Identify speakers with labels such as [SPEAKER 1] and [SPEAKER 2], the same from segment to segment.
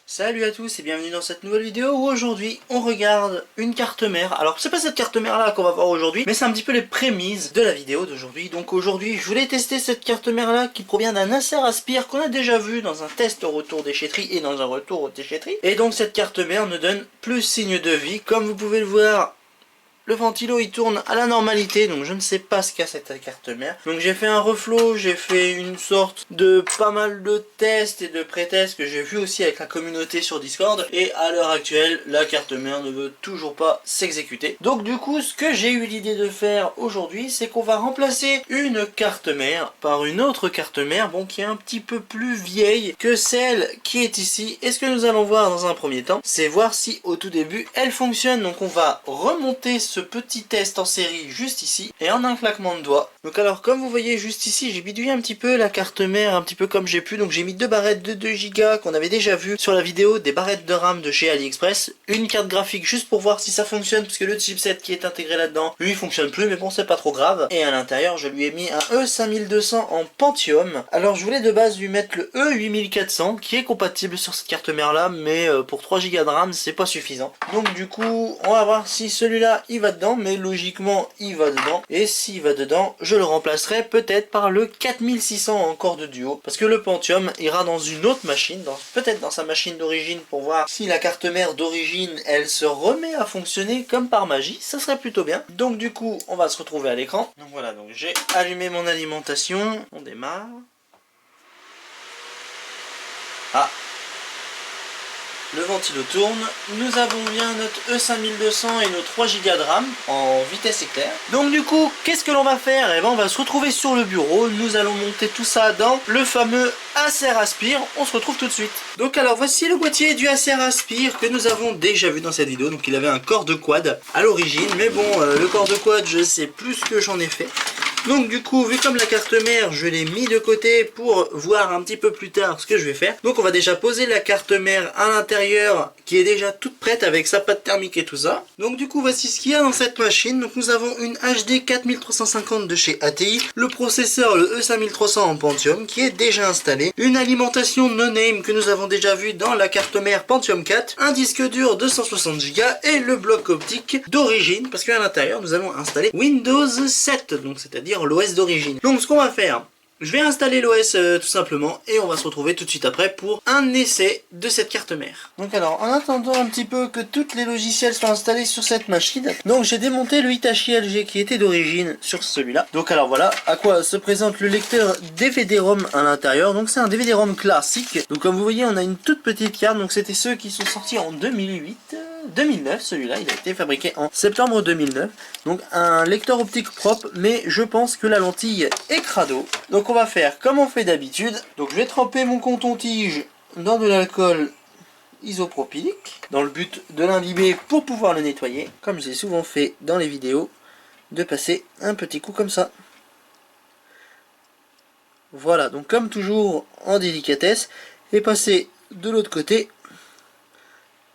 [SPEAKER 1] Salut à tous et bienvenue dans cette nouvelle vidéo où aujourd'hui on regarde une carte mère. Alors c'est pas cette carte mère là qu'on va voir aujourd'hui, mais c'est un petit peu les prémices de la vidéo d'aujourd'hui. Donc aujourd'hui je voulais tester cette carte mère là qui provient d'un Acer Aspire qu'on a déjà vu dans un test au retour déchetterie et dans un retour aux déchetteries. Et donc cette carte mère ne donne plus signe de vie. Comme vous pouvez le voir, le ventilo il tourne à la normalité, donc je ne sais pas ce qu'a cette carte mère. Donc j'ai fait un reflow, j'ai fait une sorte de pas mal de tests et de pré-tests que j'ai vu aussi avec la communauté sur Discord. Et à l'heure actuelle, la carte mère ne veut toujours pas s'exécuter. Donc du coup, ce que j'ai eu l'idée de faire aujourd'hui, c'est qu'on va remplacer une carte mère par une autre carte mère, bon qui est un petit peu plus vieille que celle qui est ici. Et ce que nous allons voir dans un premier temps, c'est voir si au tout début elle fonctionne. Donc on va remonter ce petit test en série juste ici et en un claquement de doigts. Donc alors comme vous voyez juste ici, j'ai bidouillé un petit peu la carte mère un petit peu comme j'ai pu. Donc j'ai mis deux barrettes de 2 Go qu'on avait déjà vu sur la vidéo des barrettes de RAM de chez AliExpress, une carte graphique juste pour voir si ça fonctionne parce que le chipset qui est intégré là-dedans lui il fonctionne plus, mais bon c'est pas trop grave. Et à l'intérieur je lui ai mis un E5200 en Pentium. Alors je voulais de base lui mettre le E8400 qui est compatible sur cette carte mère là, mais pour 3 Go de RAM c'est pas suffisant. Donc du coup on va voir si celui-là il va dedans, mais logiquement il va dedans, et s'il va dedans je le remplacerai peut-être par le 4600 en corps de duo, parce que le Pentium ira dans une autre machine, peut-être dans sa machine d'origine, pour voir si la carte mère d'origine elle se remet à fonctionner comme par magie, ça serait plutôt bien. Donc du coup on va se retrouver à l'écran. Donc voilà, donc j'ai allumé mon alimentation, on démarre. Ah, le ventilo tourne, nous avons bien notre E5200 et nos 3 Go de RAM en vitesse éclair. Donc du coup, qu'est-ce que l'on va faire? Eh ben, on va se retrouver sur le bureau, nous allons monter tout ça dans le fameux Acer Aspire, on se retrouve tout de suite. Donc alors voici le boîtier du Acer Aspire que nous avons déjà vu dans cette vidéo. Donc il avait un corps de quad à l'origine, mais bon, le corps de quad je sais plus ce que j'en ai fait. Donc du coup, vu comme la carte mère, je l'ai mis de côté pour voir un petit peu plus tard ce que je vais faire. Donc on va déjà poser la carte mère à l'intérieur qui est déjà toute prête avec sa pâte thermique et tout ça. Donc du coup, voici ce qu'il y a dans cette machine. Donc nous avons une HD 4350 de chez ATI, le processeur le E5300 en Pentium qui est déjà installé, une alimentation no-name que nous avons déjà vu dans la carte mère Pentium 4, un disque dur 260 Go et le bloc optique d'origine, parce qu'à l'intérieur nous allons installer Windows 7, donc c'est-à-dire l'OS d'origine. Donc ce qu'on va faire, je vais installer l'OS tout simplement et on va se retrouver tout de suite après pour un essai de cette carte mère. Donc alors en attendant un petit peu que tous les logiciels soient installés sur cette machine, donc j'ai démonté le Hitachi LG qui était d'origine sur celui-là. Donc alors voilà à quoi se présente le lecteur DVD-ROM à l'intérieur. Donc c'est un DVD-ROM classique. Donc comme vous voyez on a une toute petite carte, donc c'était ceux qui sont sortis en 2009, celui-là, il a été fabriqué en septembre 2009. Donc un lecteur optique propre, mais je pense que la lentille est crado. Donc on va faire comme on fait d'habitude. Donc je vais tremper mon coton-tige dans de l'alcool isopropylique, dans le but de l'imbiber pour pouvoir le nettoyer, comme j'ai souvent fait dans les vidéos, de passer un petit coup comme ça. Voilà, donc comme toujours en délicatesse, et passer de l'autre côté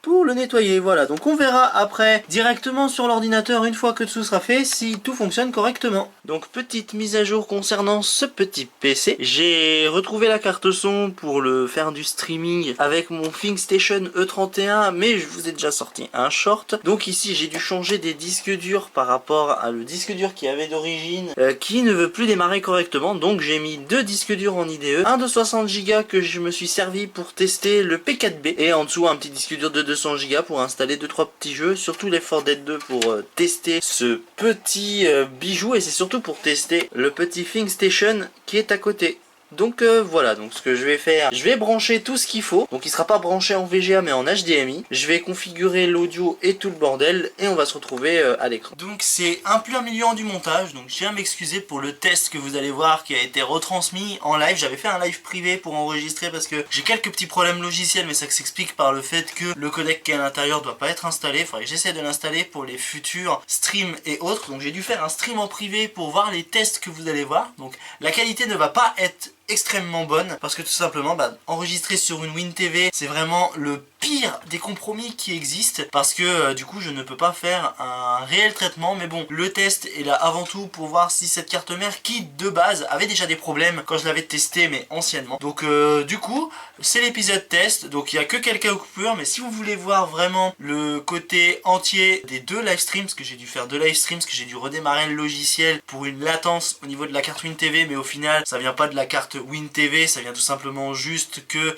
[SPEAKER 1] pour le nettoyer. Voilà, donc on verra après directement sur l'ordinateur une fois que tout sera fait si tout fonctionne correctement. Donc petite mise à jour concernant ce petit PC, j'ai retrouvé la carte son pour le faire du streaming avec mon ThinkStation E31, mais je vous ai déjà sorti un short. Donc ici j'ai dû changer des disques durs par rapport à le disque dur qui avait d'origine qui ne veut plus démarrer correctement. Donc j'ai mis deux disques durs en IDE, un de 60 Go que je me suis servi pour tester le P4B et en dessous un petit disque dur de 200 Go pour installer 2-3 petits jeux, surtout les 4 Dead 2 pour tester ce petit bijou, et c'est surtout pour tester le petit ThinkStation qui est à côté. Donc voilà, donc ce que je vais faire, je vais brancher tout ce qu'il faut, donc il sera pas branché en VGA mais en HDMI, je vais configurer l'audio et tout le bordel et on va se retrouver à l'écran. Donc c'est un peu humiliant du montage, donc je tiens à m'excuser pour le test que vous allez voir qui a été retransmis en live. J'avais fait un live privé pour enregistrer parce que j'ai quelques petits problèmes logiciels, mais ça s'explique par le fait que le codec qui est à l'intérieur doit pas être installé. Il faudrait que j'essaie de l'installer pour les futurs streams et autres, donc j'ai dû faire un stream en privé pour voir les tests que vous allez voir. Donc la qualité ne va pas être extrêmement bonne parce que tout simplement enregistrer sur une WinTV c'est vraiment le pire des compromis qui existent parce que du coup je ne peux pas faire un réel traitement, mais bon, le test est là avant tout pour voir si cette carte mère qui de base avait déjà des problèmes quand je l'avais testé mais anciennement, donc du coup c'est l'épisode test, donc il n'y a que quelques coupures, mais si vous voulez voir vraiment le côté entier des deux live streams, parce que j'ai dû faire deux live streams, parce que j'ai dû redémarrer le logiciel pour une latence au niveau de la carte WinTV, mais au final ça vient pas de la carte WinTV, ça vient tout simplement juste que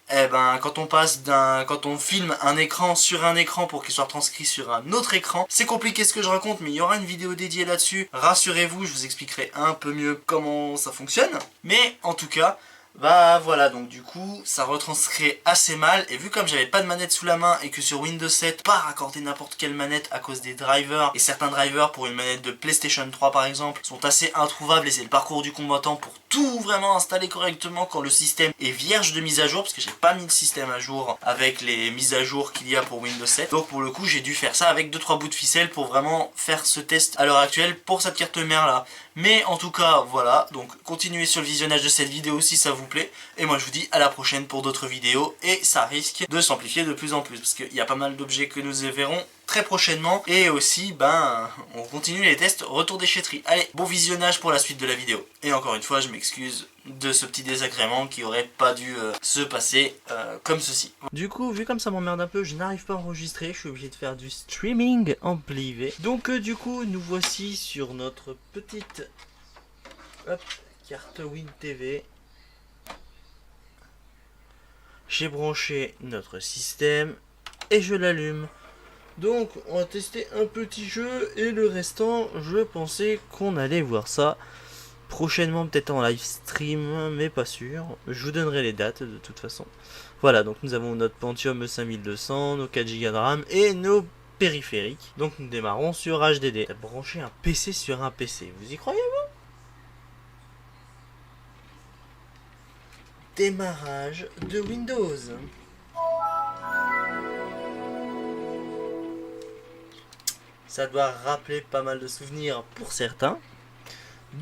[SPEAKER 1] quand on filme un écran sur un écran pour qu'il soit transcrit sur un autre écran, c'est compliqué ce que je raconte, mais il y aura une vidéo dédiée là-dessus, rassurez-vous, je vous expliquerai un peu mieux comment ça fonctionne, mais en tout cas voilà, donc du coup ça retranscrit assez mal, et vu comme j'avais pas de manette sous la main et que sur Windows 7 pas raccorder n'importe quelle manette à cause des drivers, et certains drivers pour une manette de PlayStation 3 par exemple sont assez introuvables, et c'est le parcours du combattant pour tout vraiment installer correctement quand le système est vierge de mise à jour, parce que j'ai pas mis le système à jour avec les mises à jour qu'il y a pour Windows 7, donc pour le coup j'ai dû faire ça avec 2-3 bouts de ficelle pour vraiment faire ce test à l'heure actuelle pour cette carte mère là. Mais en tout cas voilà, donc continuez sur le visionnage de cette vidéo si ça vous plaît, et moi je vous dis à la prochaine pour d'autres vidéos, et ça risque de s'amplifier de plus en plus parce qu'il y a pas mal d'objets que nous verrons très prochainement, et aussi on continue les tests retour déchetterie. Allez, bon visionnage pour la suite de la vidéo, et encore une fois je m'excuse de ce petit désagrément qui aurait pas dû se passer comme ceci. Du coup, vu comme ça m'emmerde un peu, je n'arrive pas à enregistrer, je suis obligé de faire du streaming en privé. Donc du coup, nous voici sur notre petite carte WinTV. J'ai branché notre système et je l'allume. Donc on va tester un petit jeu, et le restant je pensais qu'on allait voir ça prochainement, peut-être en live stream, mais pas sûr. Je vous donnerai les dates de toute façon. Voilà, donc nous avons notre Pentium 5200, nos 4 Go de RAM et nos périphériques. Donc nous démarrons sur HDD. Brancher un PC sur un PC, vous y croyez vous? Démarrage de Windows. Ça doit rappeler pas mal de souvenirs pour certains.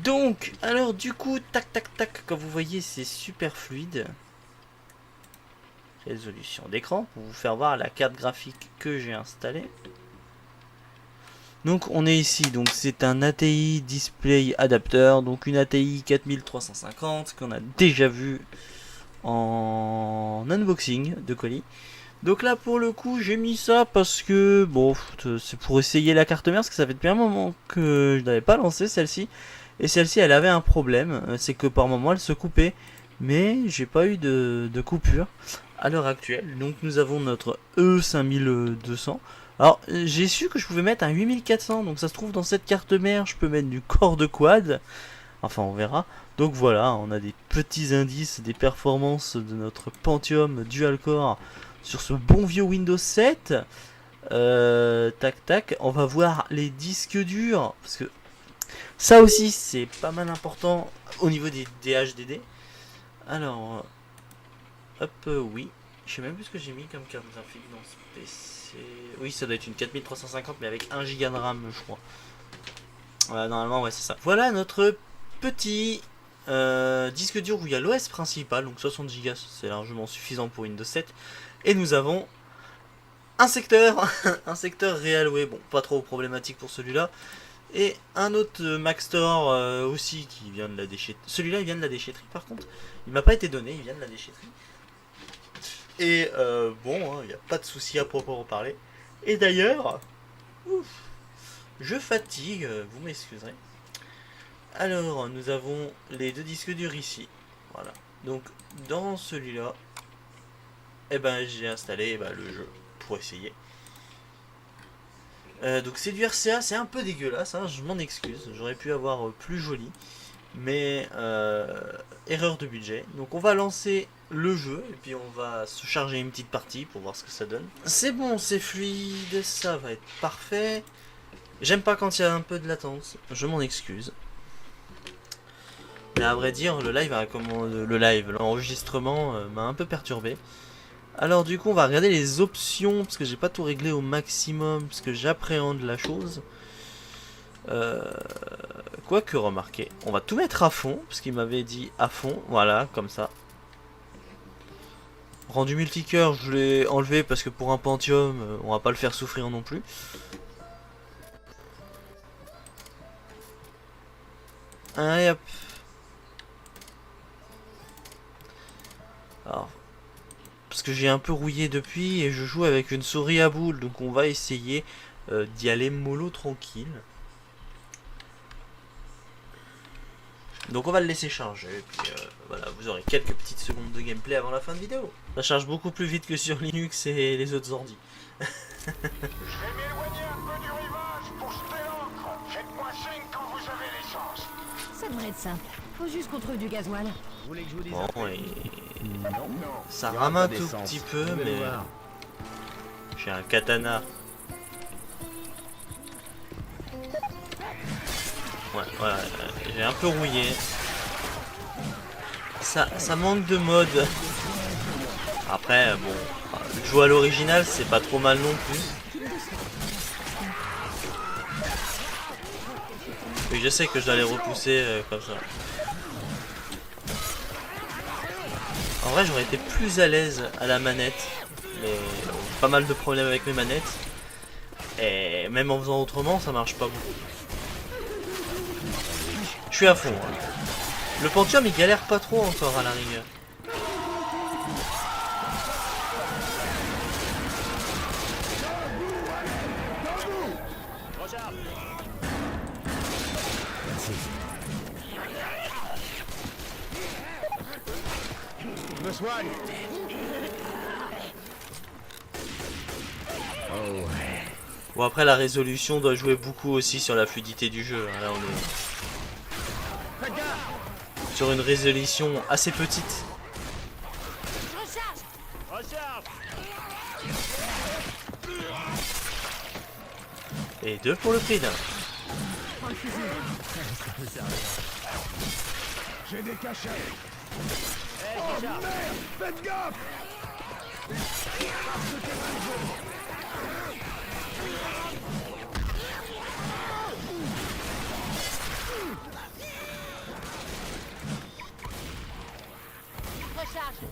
[SPEAKER 1] Donc, alors du coup, tac tac tac, comme vous voyez c'est super fluide. Résolution d'écran pour vous faire voir la carte graphique que j'ai installée. Donc on est ici, donc c'est un ATI Display Adapter, donc une ATI 4350 qu'on a déjà vu en unboxing de colis. Donc là pour le coup j'ai mis ça parce que bon, c'est pour essayer la carte mère, parce que ça fait depuis un moment que je n'avais pas lancé celle-ci. Et celle-ci elle avait un problème, c'est que par moment elle se coupait, mais j'ai pas eu de coupure à l'heure actuelle. Donc nous avons notre E5200. Alors j'ai su que je pouvais mettre un 8400, donc ça se trouve dans cette carte mère je peux mettre du Core Quad. Enfin on verra. Donc voilà, on a des petits indices des performances de notre Pentium Dual Core sur ce bon vieux Windows 7. Tac tac, on va voir les disques durs, parce que ça aussi c'est pas mal important au niveau des HDD. Alors, hop, oui, je sais même plus ce que j'ai mis comme carte graphique dans ce PC. Oui, ça doit être une 4350 mais avec 1 Go de RAM je crois. Voilà, normalement ouais c'est ça. Voilà notre petit disque dur où il y a l'OS principal, donc 60 Go c'est largement suffisant pour Windows 7. Et nous avons un secteur, un secteur Realway, bon pas trop problématique pour celui-là. Et un autre Maxtor aussi qui vient de la déchetterie. Celui-là il vient de la déchetterie par contre. Il m'a pas été donné, il vient de la déchetterie. Et bon, il n'y a pas de souci à proprement parler. Et d'ailleurs, je fatigue, vous m'excuserez. Alors, nous avons les deux disques durs ici. Voilà. Donc, dans celui-là, j'ai installé le jeu pour essayer. Donc c'est du RCA, c'est un peu dégueulasse, hein, je m'en excuse, j'aurais pu avoir plus joli, mais erreur de budget. Donc on va lancer le jeu et puis on va se charger une petite partie pour voir ce que ça donne. C'est bon, c'est fluide, ça va être parfait. J'aime pas quand il y a un peu de latence, je m'en excuse. Mais à vrai dire, l'enregistrement m'a un peu perturbé. Alors du coup on va regarder les options, parce que j'ai pas tout réglé au maximum, parce que j'appréhende la chose. Quoique, remarquez, on va tout mettre à fond, parce qu'il m'avait dit à fond, voilà, comme ça. Rendu multicœur, je l'ai enlevé parce que pour un Pentium, on va pas le faire souffrir non plus. Allez hop. Alors, parce que j'ai un peu rouillé depuis et je joue avec une souris à boule, donc on va essayer d'y aller mollo tranquille. Donc on va le laisser charger, et puis voilà, vous aurez quelques petites secondes de gameplay avant la fin de vidéo. Ça charge beaucoup plus vite que sur Linux et les autres ordis.
[SPEAKER 2] Je vais m'éloigner un peu du rivage pour jeter l'ancre. Faites-moi signe quand vous avez l'essence.
[SPEAKER 3] Ça devrait être simple. Faut juste qu'on trouve du gasoil.
[SPEAKER 4] Vous voulez que je vous dise
[SPEAKER 1] Bon, et
[SPEAKER 4] Non.
[SPEAKER 1] ça
[SPEAKER 4] Il y aura
[SPEAKER 1] rame
[SPEAKER 4] pas
[SPEAKER 1] un tout
[SPEAKER 4] d'essence.
[SPEAKER 1] petit peu,
[SPEAKER 4] Vous allez
[SPEAKER 1] mais
[SPEAKER 4] voir.
[SPEAKER 1] j'ai un katana. Ouais, j'ai un peu rouillé. Ça manque de mode. Après, bon, jouer à l'original, c'est pas trop mal non plus. Et je sais que je dois les repousser comme ça. En vrai, j'aurais été plus à l'aise à la manette. Mais pas mal de problèmes avec mes manettes. Et même en faisant autrement, ça marche pas beaucoup. Je suis à fond. Hein. Le Pentium, il galère pas trop encore à la rigueur.
[SPEAKER 4] Je me soigne. Oh ouais.
[SPEAKER 1] Bon, après, la résolution doit jouer beaucoup aussi sur la fluidité du jeu. Là, on est
[SPEAKER 4] Faites gaffe.
[SPEAKER 1] sur une résolution assez petite.
[SPEAKER 3] Je recharge.
[SPEAKER 4] Recharge.
[SPEAKER 1] Et 2 pour le prix d'un.
[SPEAKER 3] Prends le fusil.
[SPEAKER 2] J'ai des cachets.
[SPEAKER 4] Oh merde.
[SPEAKER 2] Faites gaffe.
[SPEAKER 3] Recharge.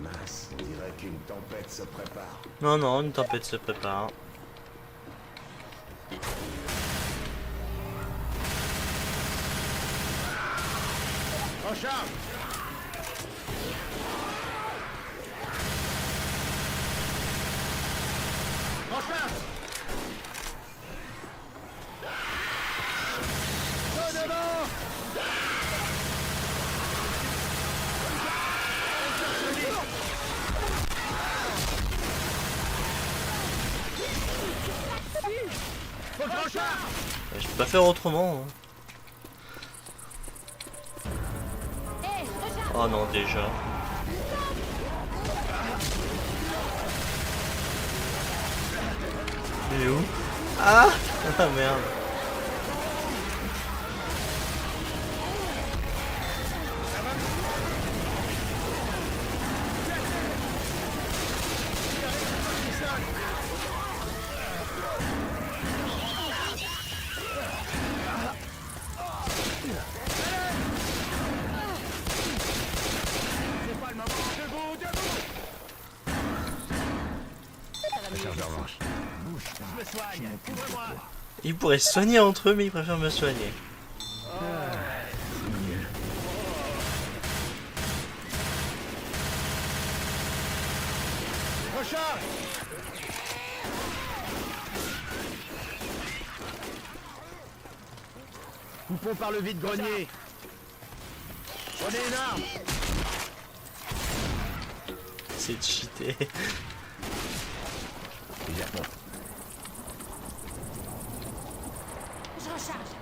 [SPEAKER 2] Mince, on dirait qu'une tempête se prépare.
[SPEAKER 1] Non, non, une tempête se prépare.
[SPEAKER 4] Recharge. Recharge. Go devant. Faut que je recharge.
[SPEAKER 1] Je peux pas faire autrement. Hein.
[SPEAKER 3] Hé, recharge.
[SPEAKER 1] Oh non, déjà. Il est où? Ah, ah merde.
[SPEAKER 4] C'est pas le moment. Debout, debout.
[SPEAKER 2] Rechargeur manche.
[SPEAKER 4] Je me soigne. Couvre-moi.
[SPEAKER 1] Ils pourraient se soigner entre eux, mais ils préfèrent me soigner.
[SPEAKER 4] Recharge. Coupons par le vide-grenier. Prenez une arme.
[SPEAKER 1] C'est cheaté.
[SPEAKER 4] Immédiatement.
[SPEAKER 3] Je recharge.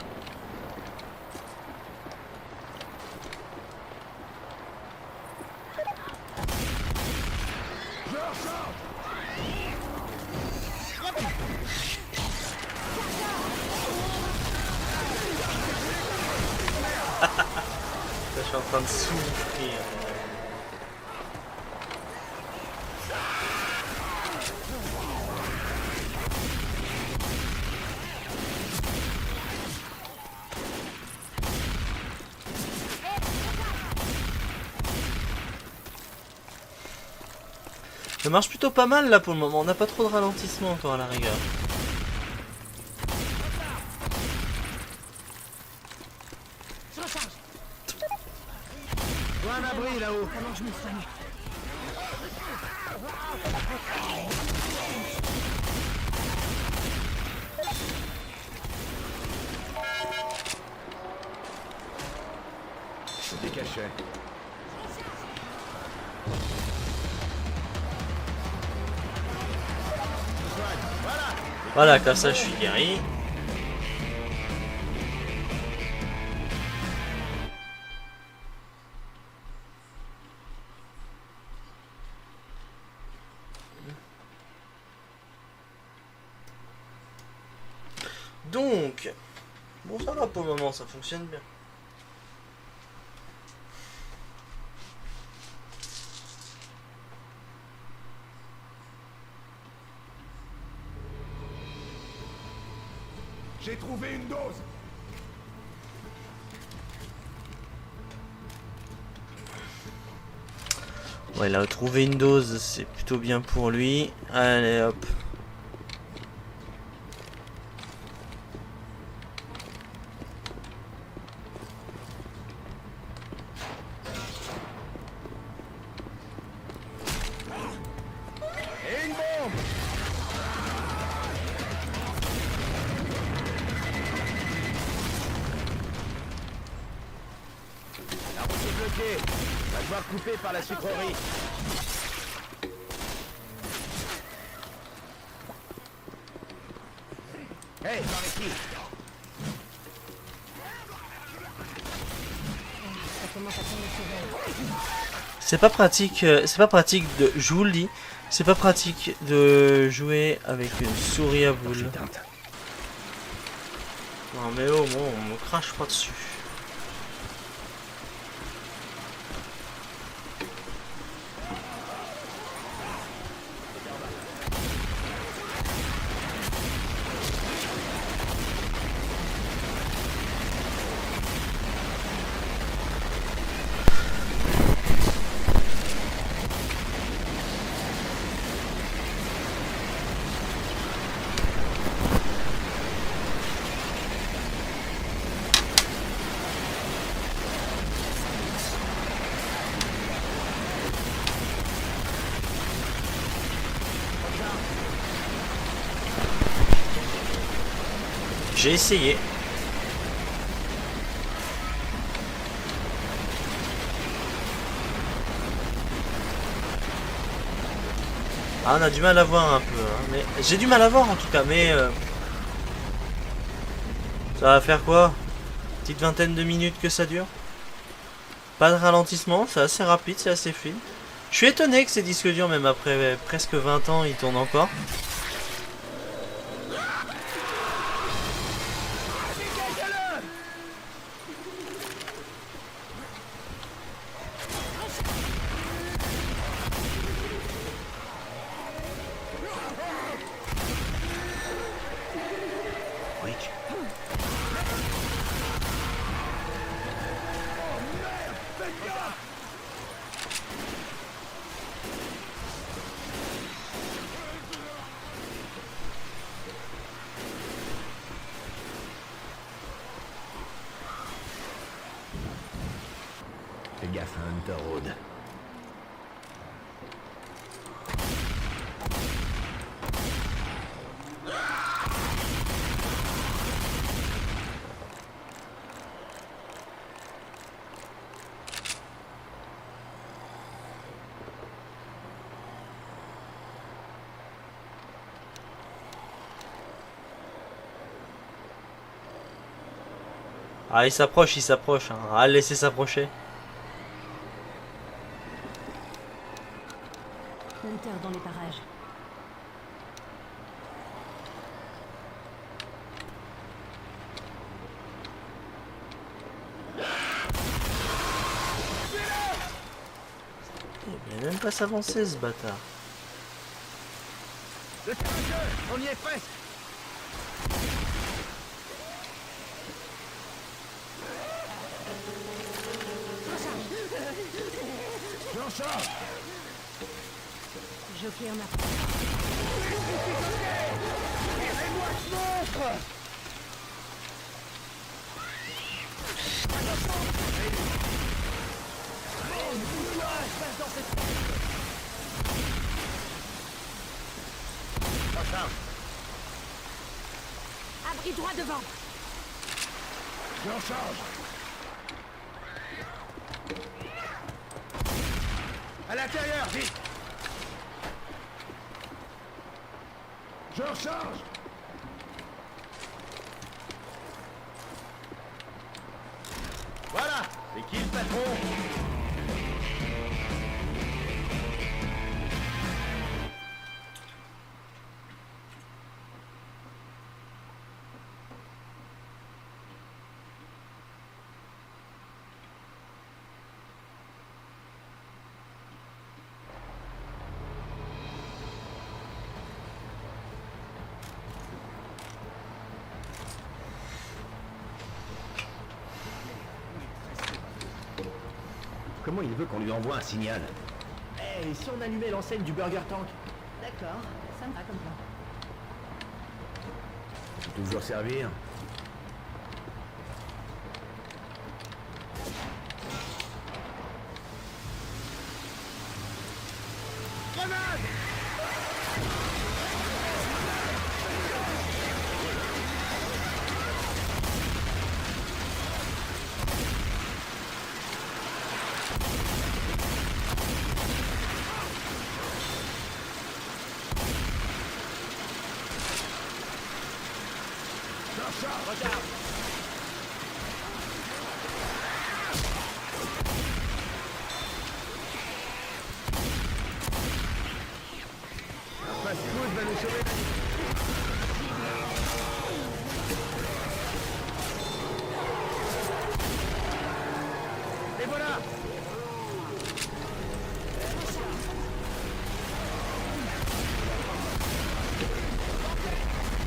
[SPEAKER 1] suis en train de souffrir. Ça marche plutôt pas mal là pour le moment, on n'a pas trop de ralentissement encore à la rigueur.
[SPEAKER 3] Je recharge.
[SPEAKER 4] Vois un abri là-haut.
[SPEAKER 3] Comment je me soigne?
[SPEAKER 4] Des cachets.
[SPEAKER 1] Voilà, comme ça je suis guéri. Donc, bon ça va pour le moment, ça fonctionne bien.
[SPEAKER 2] J'ai trouvé une dose.
[SPEAKER 1] Ouais, il a trouvé une dose, c'est plutôt bien pour lui. Allez hop.
[SPEAKER 4] Et une bombe. La route est bloquée. On va devoir couper par la sucrerie. Hey, par ici.
[SPEAKER 3] Ça commence à tomber sévère.
[SPEAKER 1] C'est pas pratique de, je vous le dis, c'est pas pratique de jouer avec une souris à boule. Non mais oh, bon, on me crache pas dessus. J'ai essayé. Ah, on a du mal à voir un peu, hein, mais j'ai du mal à voir en tout cas, mais ça va faire quoi? Petite vingtaine de minutes que ça dure. Pas de ralentissement, c'est assez rapide, c'est assez fluide. Je suis étonné que ces disques durs, même après presque 20 ans, ils tournent encore.
[SPEAKER 4] Fais gaffe à Hunter Road.
[SPEAKER 1] Ah, il s'approche, hein. Ah, laissez s'approcher.
[SPEAKER 3] Hunter dans les parages.
[SPEAKER 1] Il va même pas s'avancer ce bâtard.
[SPEAKER 4] Le jeu, on y est presque. J'en charge.
[SPEAKER 3] Jockey en a.
[SPEAKER 4] Tirez-moi ce monstre.
[SPEAKER 3] Abri droit devant.
[SPEAKER 4] J'en charge. À l'intérieur, vite. Je recharge. Voilà. C'est qui le patron? Comment il veut qu'on lui envoie un signal? Eh, et si on allumait l'enseigne du Burger Tank?
[SPEAKER 3] D'accord, ça me va comme ça.
[SPEAKER 4] Faut toujours servir. Grenade! Regarde! Un fast-food va nous sauver la vie. Et voilà!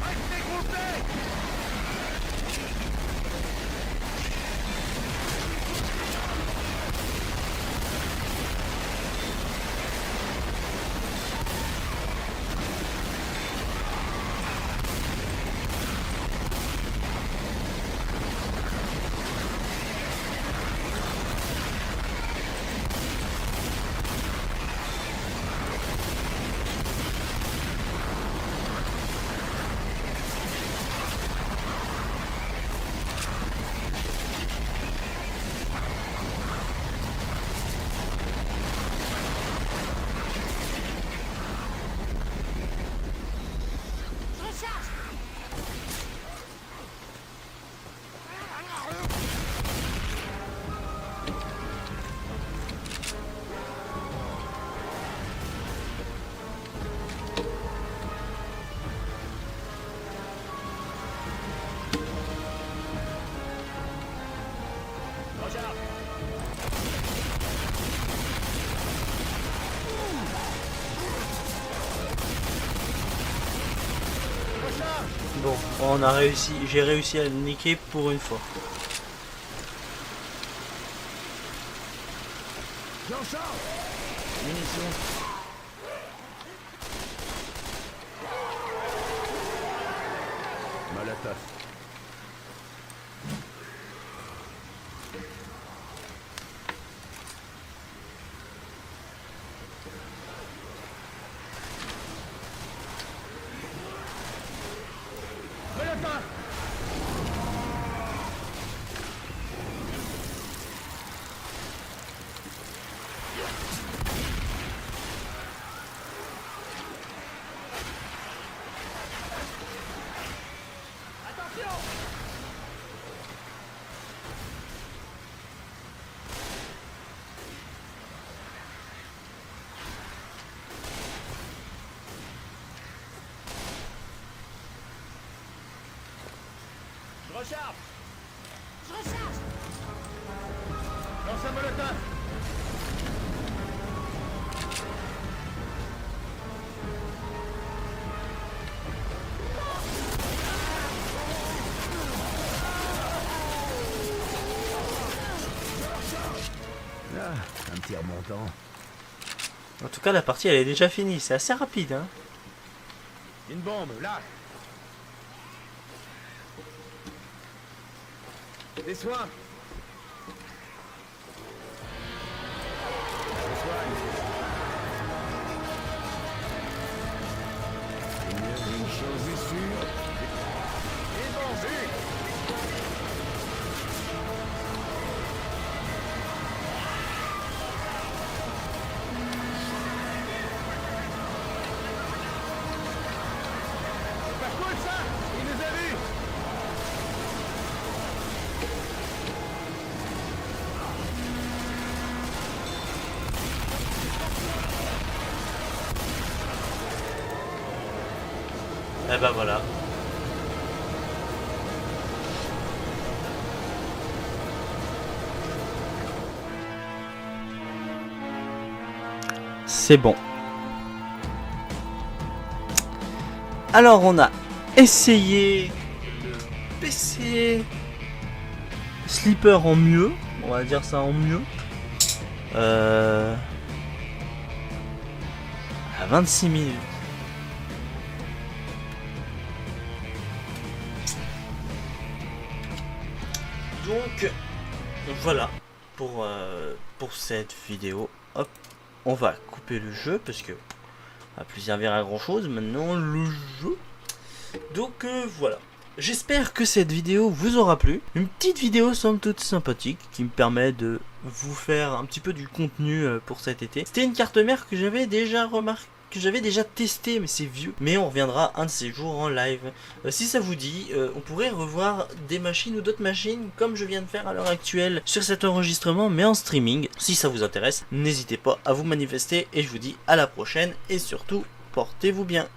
[SPEAKER 4] Restez groupés!
[SPEAKER 1] Bon, on a réussi, j'ai réussi à le niquer pour une fois.
[SPEAKER 4] J'en charge! Munitions. Mal à tasse. Mal à tasse. Je recharge.
[SPEAKER 3] Je recharge.
[SPEAKER 4] Lance un molotov. tire mon temps.
[SPEAKER 1] En tout cas, la partie elle est déjà finie. C'est assez rapide, hein.
[SPEAKER 4] Une bombe, là. Des soins. Je soigne. Une chose est sûre. Et bon, vite. C'est pas cool ça. Il nous a vus.
[SPEAKER 1] Et ben voilà. C'est bon. Alors on a essayé le PC Sleeper en mieux, on va dire ça en mieux. À 26 minutes. Donc voilà pour cette vidéo. Hop, on va couper le jeu parce que ça va plus servir à grand chose maintenant le jeu. Donc voilà. J'espère que cette vidéo vous aura plu. Une petite vidéo somme toute sympathique qui me permet de vous faire un petit peu du contenu pour cet été. C'était une carte mère que j'avais déjà remarqué, que j'avais déjà testé, mais c'est vieux. Mais on reviendra un de ces jours en live. Si ça vous dit, on pourrait revoir des machines ou d'autres machines comme je viens de faire à l'heure actuelle sur cet enregistrement, mais en streaming. Si ça vous intéresse, n'hésitez pas à vous manifester et je vous dis à la prochaine et surtout, portez-vous bien.